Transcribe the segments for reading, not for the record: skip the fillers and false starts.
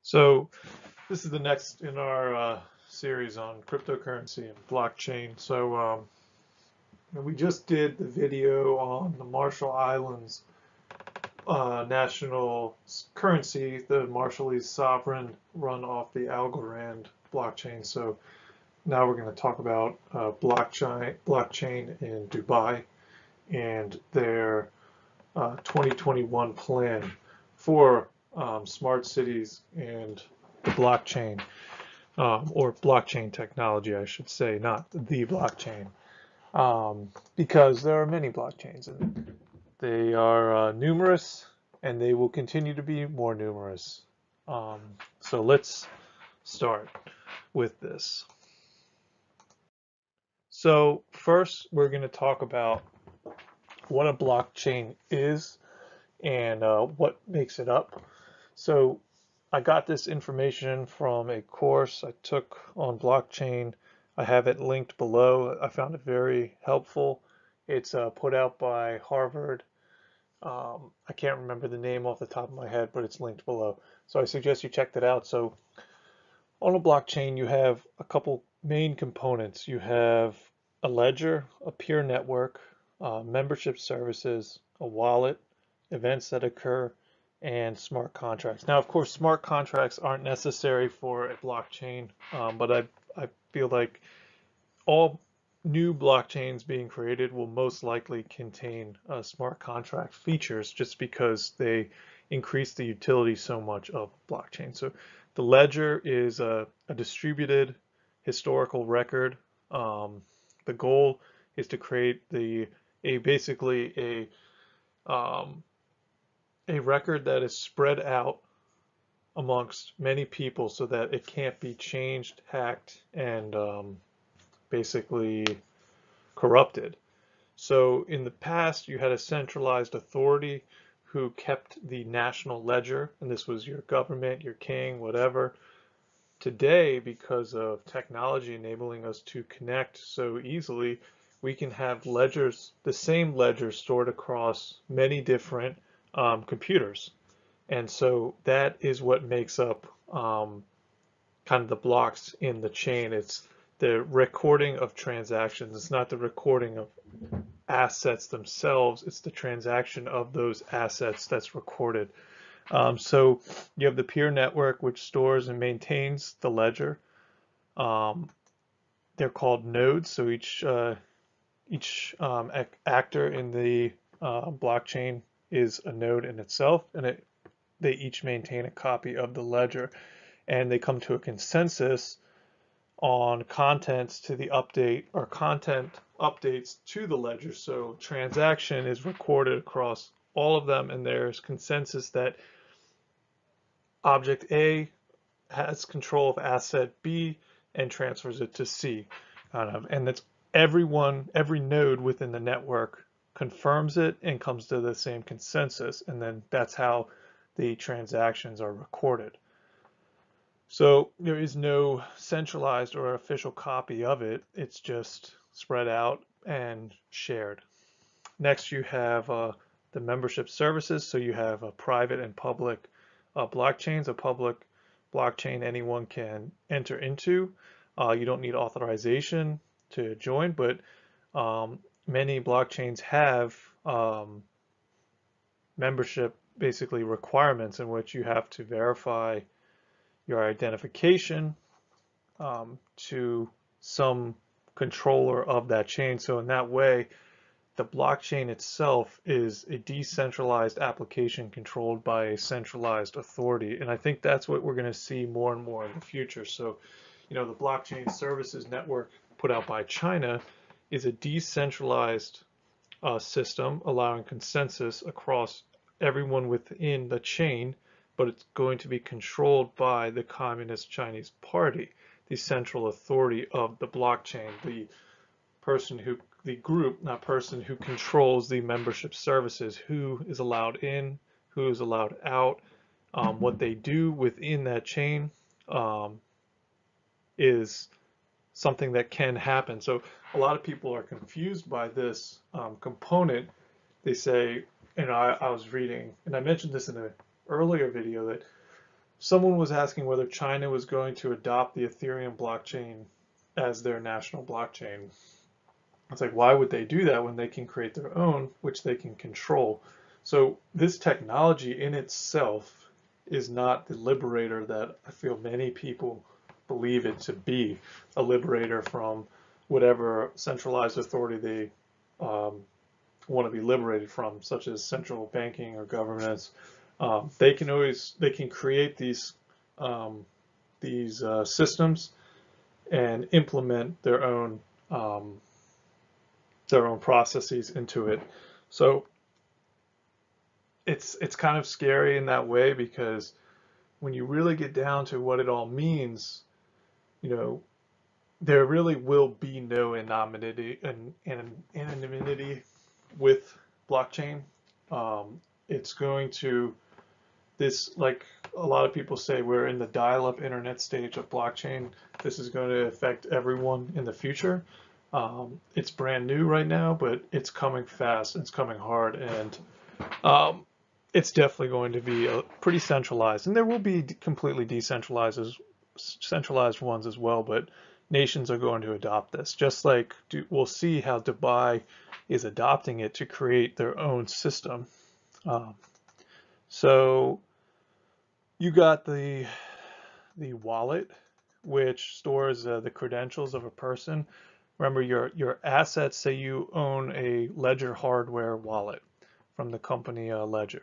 So this is the next in our series on cryptocurrency and blockchain. We just did the video on the Marshall Islands national currency, the Marshallese sovereign, run off the Algorand blockchain. So now we're going to talk about blockchain in Dubai and their 2021 plan for smart cities and the blockchain, or blockchain technology, I should say, not the blockchain, because there are many blockchains and they are numerous and they will continue to be more numerous. So let's start with this. So first, we're going to talk about what a blockchain is and what makes it up. So I got this information from a course I took on blockchain. I have it linked below. I found it very helpful. It's put out by Harvard. I can't remember the name off the top of my head, but it's linked below. So I suggest you check that out. So on a blockchain, you have a couple main components. You have a ledger, a peer network, membership services, a wallet, events that occur, and smart contracts. Now, of course, smart contracts aren't necessary for a blockchain, but I feel like all new blockchains being created will most likely contain smart contract features just because they increase the utility so much of blockchain. So the ledger is a distributed historical record. The goal is to create basically a record that is spread out amongst many people so that it can't be changed, hacked, and basically corrupted. So in the past, you had a centralized authority who kept the national ledger, and this was your government, your king, whatever. Today, because of technology enabling us to connect so easily, we can have ledgers, the same ledger stored across many different computers. And so that is what makes up kind of the blocks in the chain. It's the recording of transactions. It's not the recording of assets themselves. It's the transaction of those assets that's recorded. So you have the peer network, which stores and maintains the ledger. They're called nodes. So each actor in the blockchain is a node in itself, and they each maintain a copy of the ledger, and they come to a consensus on contents to the update or content updates to the ledger. So transaction is recorded across all of them, and there's consensus that object A has control of asset B and transfers it to C, and that's every node within the network confirms it and comes to the same consensus, and then that's how the transactions are recorded. So there is no centralized or official copy of it. It's just spread out and shared. Next, you have the membership services. So you have a private and public blockchains. A public blockchain anyone can enter into. You don't need authorization to join, but many blockchains have membership basically requirements in which you have to verify your identification to some controller of that chain. So in that way, the blockchain itself is a decentralized application controlled by a centralized authority. And I think that's what we're going to see more and more in the future. So, the blockchain services network put out by China is a decentralized system allowing consensus across everyone within the chain, but it's going to be controlled by the Communist Chinese Party, the central authority of the blockchain, the person who controls the membership services, who is allowed in, who is allowed out, what they do within that chain is something that can happen. So a lot of people are confused by this component. They say, I was reading, and I mentioned this in an earlier video, that someone was asking whether China was going to adopt the Ethereum blockchain as their national blockchain. It's like, why would they do that when they can create their own, which they can control? So this technology in itself is not the liberator that I feel many people believe it to be, a liberator from whatever centralized authority they want to be liberated from, such as central banking or governments. They can create these systems and implement their own processes into it. So it's kind of scary in that way, because when you really get down to what it all means, you know, there really will be no anonymity with blockchain. It's going to this, like a lot of people say, we're in the dial-up internet stage of blockchain. This is going to affect everyone in the future. It's brand new right now, but it's coming fast. It's coming hard, and it's definitely going to be pretty centralized. And there will be completely centralized ones as well, but nations are going to adopt this. Just like we'll see how Dubai is adopting it to create their own system. So you got the wallet, which stores the credentials of a person. Remember, your assets. Say you own a Ledger hardware wallet from the company Ledger.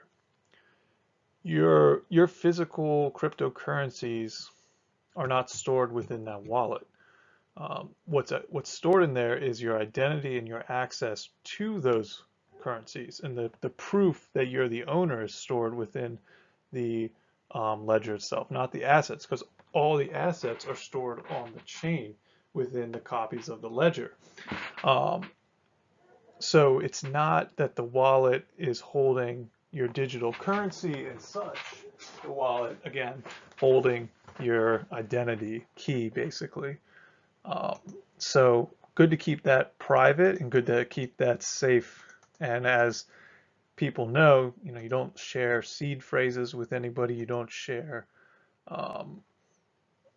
Your physical cryptocurrencies are not stored within that wallet. What's stored in there is your identity and your access to those currencies, and the proof that you're the owner is stored within the ledger itself, not the assets, because all the assets are stored on the chain within the copies of the ledger. So it's not that the wallet is holding your digital currency and such. The wallet, again, holding your identity key, basically. So good to keep that private and good to keep that safe. And as people know, you don't share seed phrases with anybody. You don't share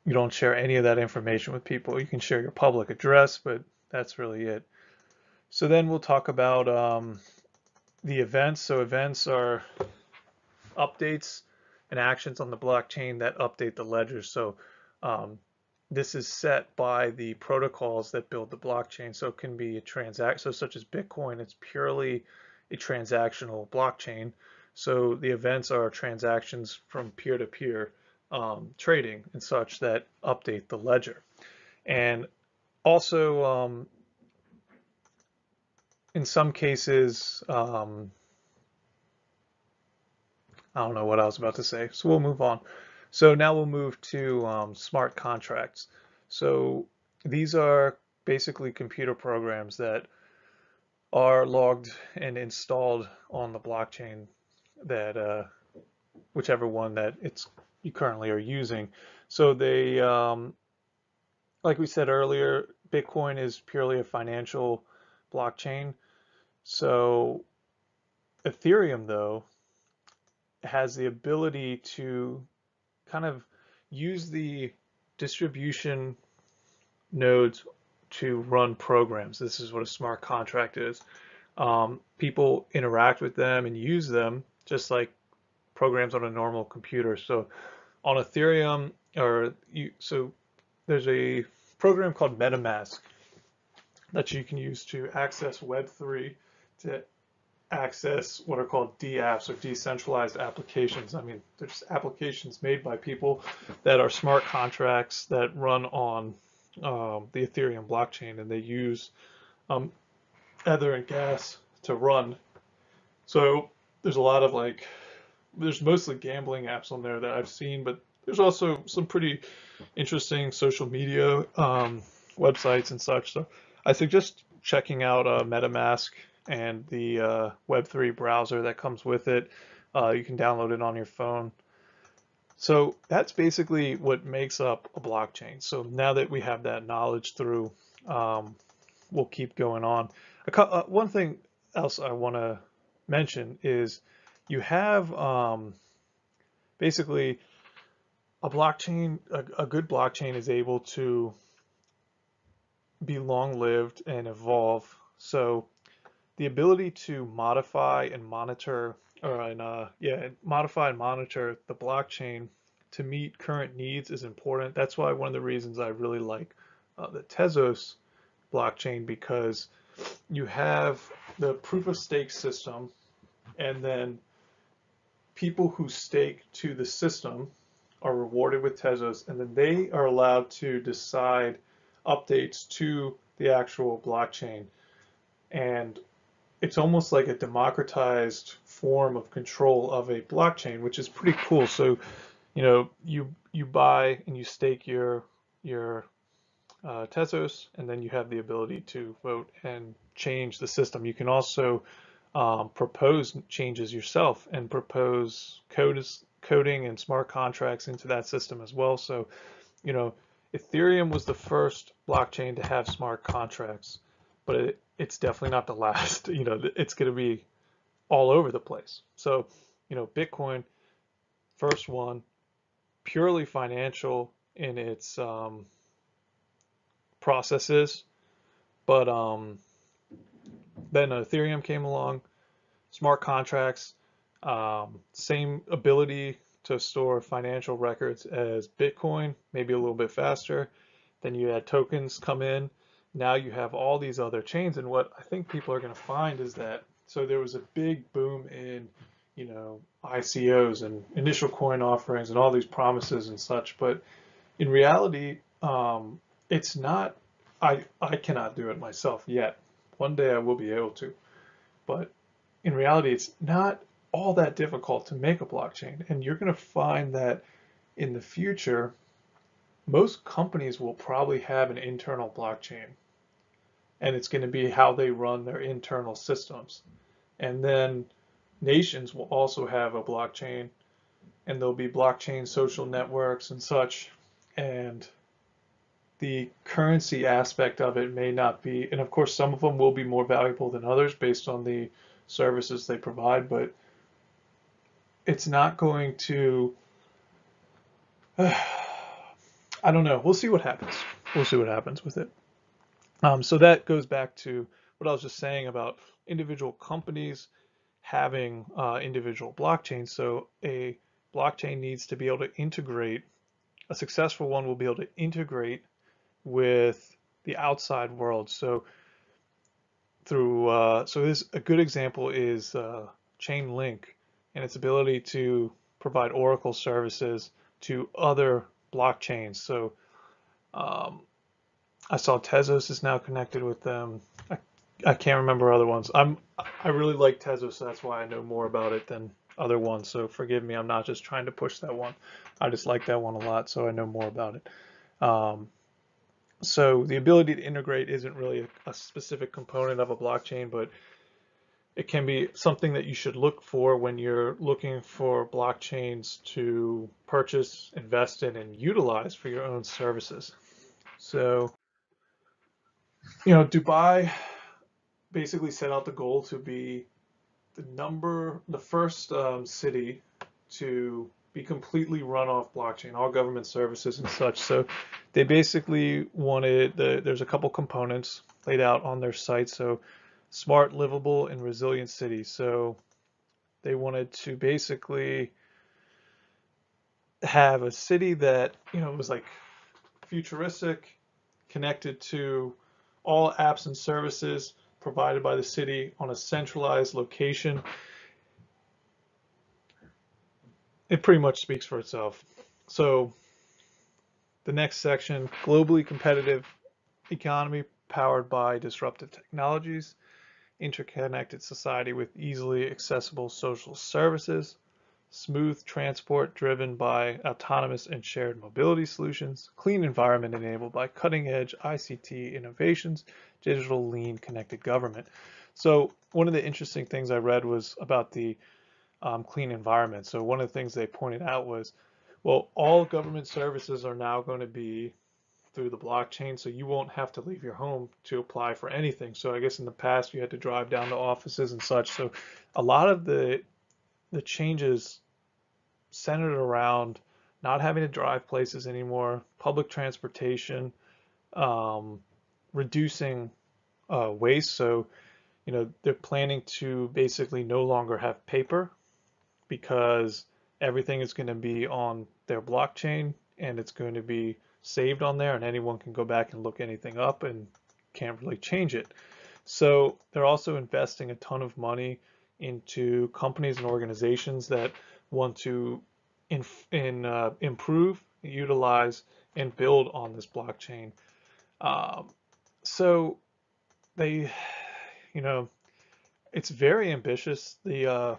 any of that information with people. You can share your public address, but that's really it. So then we'll talk about the events. So events are updates and actions on the blockchain that update the ledger. So this is set by the protocols that build the blockchain. So it can be a so such as Bitcoin, it's purely a transactional blockchain. So the events are transactions from peer-to-peer trading and such that update the ledger. And also, in some cases, I don't know what I was about to say, so we'll move on. So now we'll move to smart contracts. So these are basically computer programs that are logged and installed on the blockchain, that whichever one that you currently are using. So they, like we said earlier, Bitcoin is purely a financial blockchain. So Ethereum, though, has the ability to kind of use the distribution nodes to run programs. This is what a smart contract is. People interact with them and use them just like programs on a normal computer. So on Ethereum, so there's a program called MetaMask that you can use to access Web3, to access what are called DApps, or decentralized applications. I mean, there's applications made by people that are smart contracts that run on the Ethereum blockchain, and they use Ether and gas to run. So there's a lot of there's mostly gambling apps on there that I've seen, but there's also some pretty interesting social media websites and such. So I suggest checking out MetaMask and the Web3 browser that comes with it. You can download it on your phone. So that's basically what makes up a blockchain. So now that we have that knowledge through, we'll keep going on. One thing else I want to mention is you have basically a blockchain, a good blockchain is able to be long-lived and evolve. So the ability to modify and monitor, modify and monitor the blockchain to meet current needs is important. That's why one of the reasons I really like the Tezos blockchain, because you have the proof of stake system, and then people who stake to the system are rewarded with Tezos, and then they are allowed to decide updates to the actual blockchain. And it's almost like a democratized form of control of a blockchain, which is pretty cool. So, you buy and you stake your Tezos, and then you have the ability to vote and change the system. You can also propose changes yourself and propose coding and smart contracts into that system as well. So, you know, Ethereum was the first blockchain to have smart contracts, but it's definitely not the last. It's going to be all over the place. So, Bitcoin, first one, purely financial in its processes, but then Ethereum came along, smart contracts, same ability to store financial records as Bitcoin, maybe a little bit faster. Then you had tokens come in. Now you have all these other chains, and what I think people are going to find is that, so there was a big boom in, ICOs and initial coin offerings and all these promises and such, but in reality, it's not, I cannot do it myself yet. One day I will be able to, but in reality, it's not all that difficult to make a blockchain. And you're going to find that in the future, most companies will probably have an internal blockchain, and it's going to be how they run their internal systems. And then nations will also have a blockchain, and there'll be blockchain social networks and such. And the currency aspect of it may not be, and of course, some of them will be more valuable than others based on the services they provide, but it's not going to, I don't know. We'll see what happens. We'll see what happens with it. So that goes back to what I was just saying about individual companies having individual blockchains. So a blockchain needs to be able to integrate, a successful one will be able to integrate with the outside world. So this a good example is Chainlink and its ability to provide Oracle services to other blockchains. So I saw Tezos is now connected with them. I can't remember other ones. I really like Tezos, so that's why I know more about it than other ones. So forgive me, I'm not just trying to push that one. I just like that one a lot, so I know more about it. So the ability to integrate isn't really a specific component of a blockchain, but it can be something that you should look for when you're looking for blockchains to purchase, invest in, and utilize for your own services. So, Dubai basically set out the goal to be the first city to be completely run off blockchain, all government services and such. So they basically wanted there's a couple components laid out on their site. So smart, livable, and resilient cities. So they wanted to basically have a city that, was like futuristic, connected to all apps and services provided by the city on a centralized location. It pretty much speaks for itself. So the next section, globally competitive economy powered by disruptive technologies, interconnected society with easily accessible social services, smooth transport driven by autonomous and shared mobility solutions, clean environment enabled by cutting edge ICT innovations, digital lean connected government. So one of the interesting things I read was about the clean environment. So one of the things they pointed out was, well, all government services are now going to be through the blockchain, so you won't have to leave your home to apply for anything. So I guess in the past you had to drive down to offices and such. So a lot of the changes centered around not having to drive places anymore, public transportation, um, reducing waste. So, they're planning to basically no longer have paper because everything is going to be on their blockchain and it's going to be saved on there, and anyone can go back and look anything up and can't really change it. So they're also investing a ton of money into companies and organizations that want to improve, utilize, and build on this blockchain. Um, so they, you know, it's very ambitious. The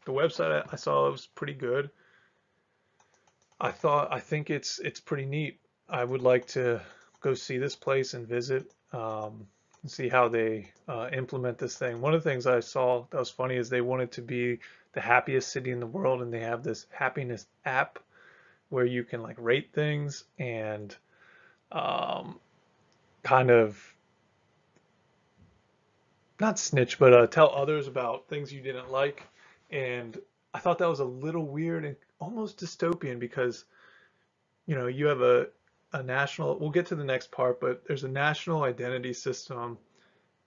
website I saw was pretty good. I think it's pretty neat. I would like to go see this place and visit, and see how they implement this thing. One of the things I saw that was funny is they wanted to be the happiest city in the world, and they have this happiness app where you can like rate things and um, kind of not snitch, but tell others about things you didn't like. And I thought that was a little weird and almost dystopian because you have a national, we'll get to the next part, but there's a national identity system.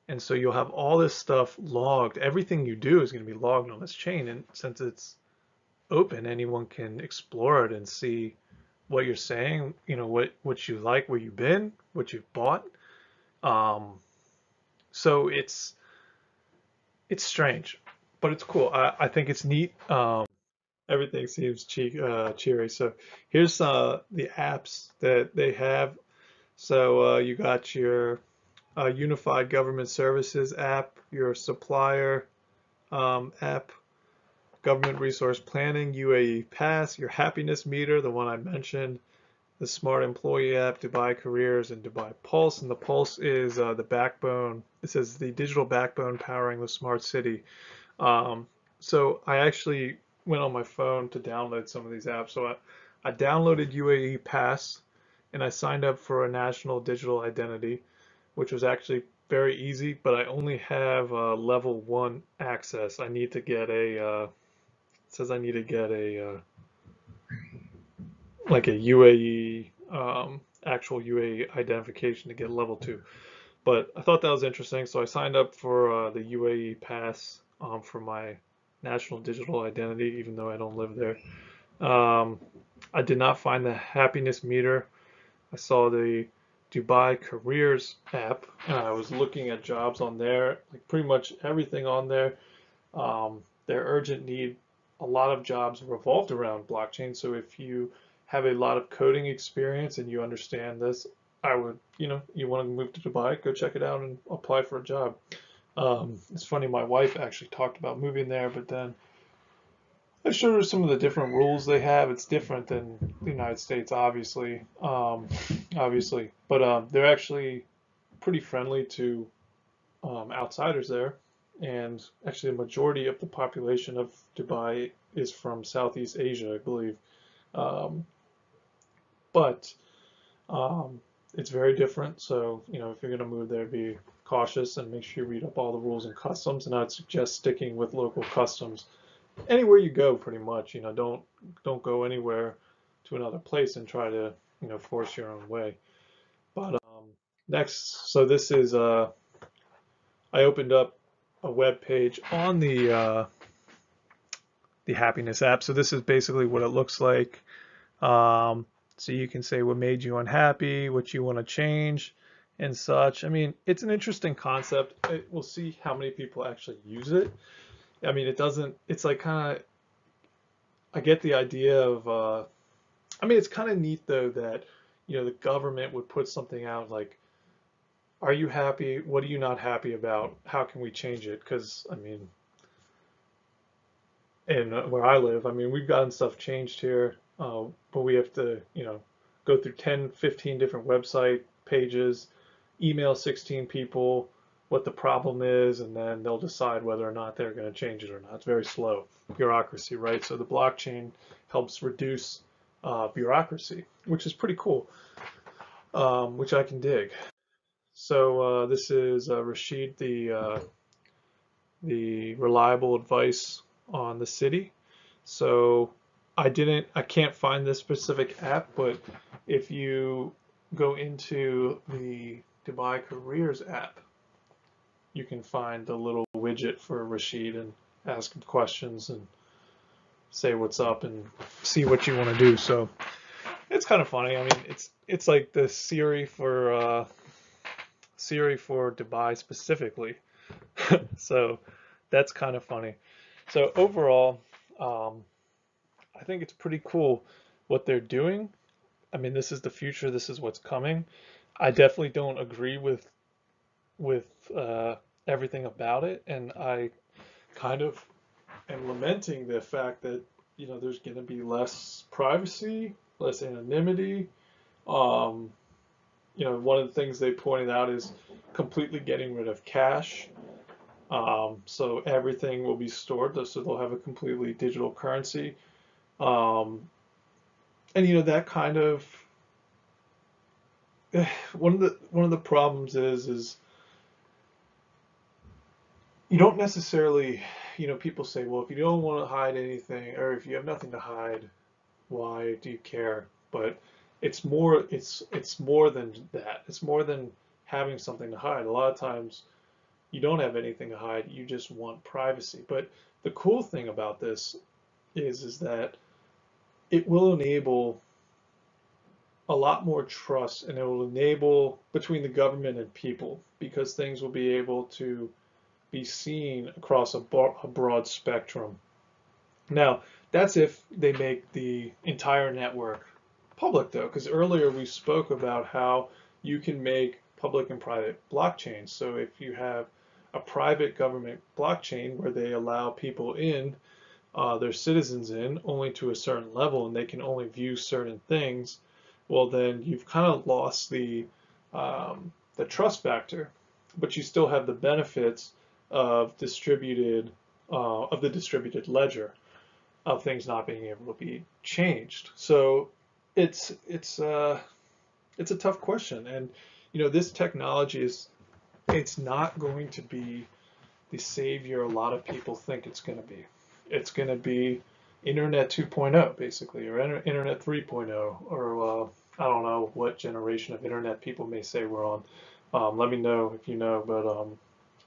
And so you'll have all this stuff logged. Everything you do is going to be logged on this chain. And since it's open, anyone can explore it and see what you're saying, what you like, where you've been, what you've bought. Um, so it's strange, but it's cool. I think it's neat. Everything seems cheery. So here's the apps that they have. So you got your Unified Government Services app, your supplier app, Government Resource Planning, UAE Pass, your happiness meter, the one I mentioned, the Smart Employee app, Dubai Careers, and Dubai Pulse. And the Pulse is the backbone. It says the digital backbone powering the smart city. Um, so I actually went on my phone to download some of these apps. So I downloaded UAE Pass and I signed up for a national digital identity, which was actually very easy, but I only have level 1 access. I need to get it says I need to get like a UAE, actual UAE identification to get level 2. But I thought that was interesting, so I signed up for the UAE Pass for my national digital identity, even though I don't live there. Um, I did not find the happiness meter. I saw the Dubai Careers app, and I was looking at jobs on there, like pretty much everything on there. Their urgent need, a lot of jobs revolved around blockchain. So if you have a lot of coding experience and you understand this, I would, you want to move to Dubai, go check it out and apply for a job. It's funny, my wife actually talked about moving there, but then I showed her some of the different rules they have. It's different than the United States, obviously, but they're actually pretty friendly to outsiders there. And actually, the majority of the population of Dubai is from Southeast Asia, I believe. Um, but it's very different. So, if you're going to move there, be cautious and make sure you read up all the rules and customs. And I'd suggest sticking with local customs anywhere you go, pretty much. Don't go anywhere to another place and try to, force your own way. But next, so this is I opened up a web page on the happiness app. So this is basically what it looks like. So you can say what made you unhappy, what you want to change, and such. I mean, it's an interesting concept. We'll see how many people actually use it. I mean, it's like kind of, I get the idea of, I mean, it's kind of neat though that, the government would put something out like, are you happy? What are you not happy about? How can we change it? Because, I mean, and where I live, I mean, we've gotten stuff changed here, but we have to, go through 10, 15 different website pages, email 16 people what the problem is, and then they'll decide whether or not they're going to change it or not. It's very slow bureaucracy, right? So the blockchain helps reduce bureaucracy, which is pretty cool, which I can dig. So this is Rashid, the reliable advice on the city. So I can't find this specific app, but if you go into the Dubai Careers app, you can find the little widget for Rashid and ask him questions and say what's up and see what you want to do. So it's kind of funny. I mean, it's like the Siri for Dubai specifically. So that's kind of funny. So overall, um, I think it's pretty cool what they're doing. I mean, this is the future. This is what's coming. I definitely don't agree with everything about it, and I kind of am lamenting the fact that there's going to be less privacy, less anonymity. Um, one of the things they pointed out is completely getting rid of cash. So everything will be stored, so they'll have a completely digital currency. Um, and that kind of one of the problems is you don't necessarily, people say, well, if you don't want to hide anything, or if you have nothing to hide, why do you care? But it's more than that. It's more than having something to hide. A lot of times you don't have anything to hide. You just want privacy. But the cool thing about this is that it will enable a lot more trust, and it will enable between the government and people, because things will be able to be seen across a broad spectrum. Now, that's if they make the entire network public, though, because earlier we spoke about how you can make public and private blockchains. So if you have a private government blockchain where they allow people in, their citizens in, only to a certain level, and they can only view certain things, well, then you've kind of lost the trust factor, but you still have the benefits of the distributed ledger, of things not being able to be changed. So it's a tough question, and this technology it's not going to be the savior a lot of people think it's going to be. It's going to be Internet 2.0 basically, or Internet 3.0, or I don't know what generation of Internet people may say we're on. Let me know if you know, but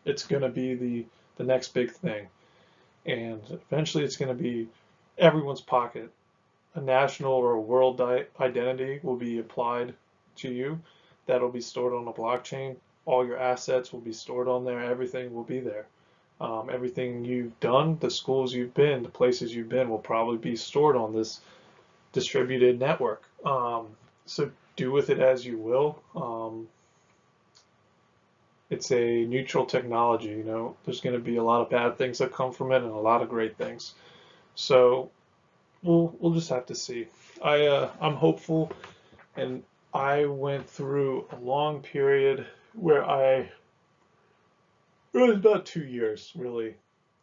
it's going to be the next big thing, and eventually it's going to be everyone's pocket. A national or a world identity will be applied to you. That'll be stored on a blockchain. All your assets will be stored on there. Everything will be there. Everything you've done, the schools you've been, the places you've been will probably be stored on this distributed network. So do with it as you will. It's a neutral technology. There's going to be a lot of bad things that come from it and a lot of great things. So we'll just have to see. I'm hopeful, and I went through a long period where it was about 2 years really,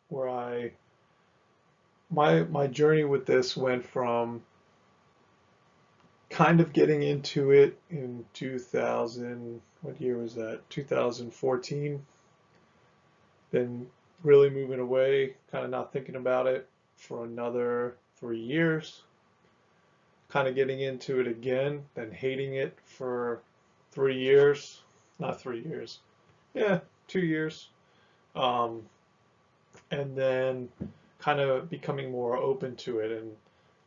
where my journey with this went from kind of getting into it in 2000, what year was that? 2014, then really moving away, kind of not thinking about it for another 3 years, kind of getting into it again, then hating it for 3 years, not 3 years, yeah, 2 years, um, and then kind of becoming more open to it and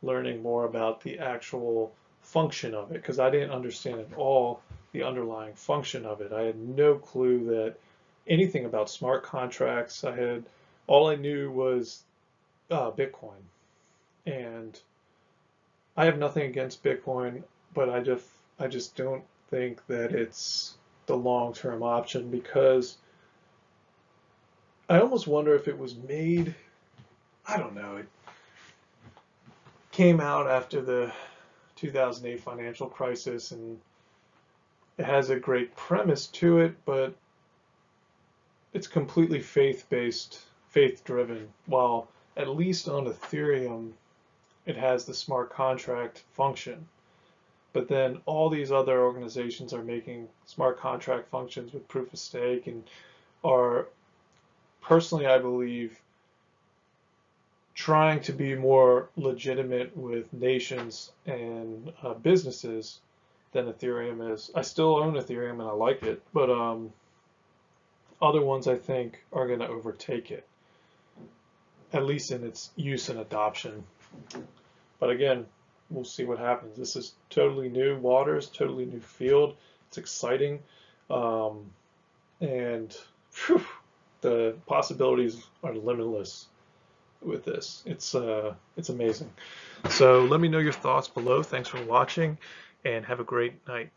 learning more about the actual function of it, because I didn't understand at all the underlying function of it. I had no clue that anything about smart contracts. All I knew was Bitcoin, and I have nothing against Bitcoin, but I just don't think that it's the long-term option, because I almost wonder if it was made, I don't know, it came out after the 2008 financial crisis, and it has a great premise to it, but it's completely faith-based, faith-driven, while at least on Ethereum it has the smart contract function. But then all these other organizations are making smart contract functions with proof of stake, and are, personally, I believe, trying to be more legitimate with nations and businesses than Ethereum is. I still own Ethereum and I like it, but other ones I think are going to overtake it, at least in its use and adoption. But again, we'll see what happens. This is totally new waters, totally new field. It's exciting, and whew, the possibilities are limitless with this. It's amazing. So let me know your thoughts below. Thanks for watching, and have a great night.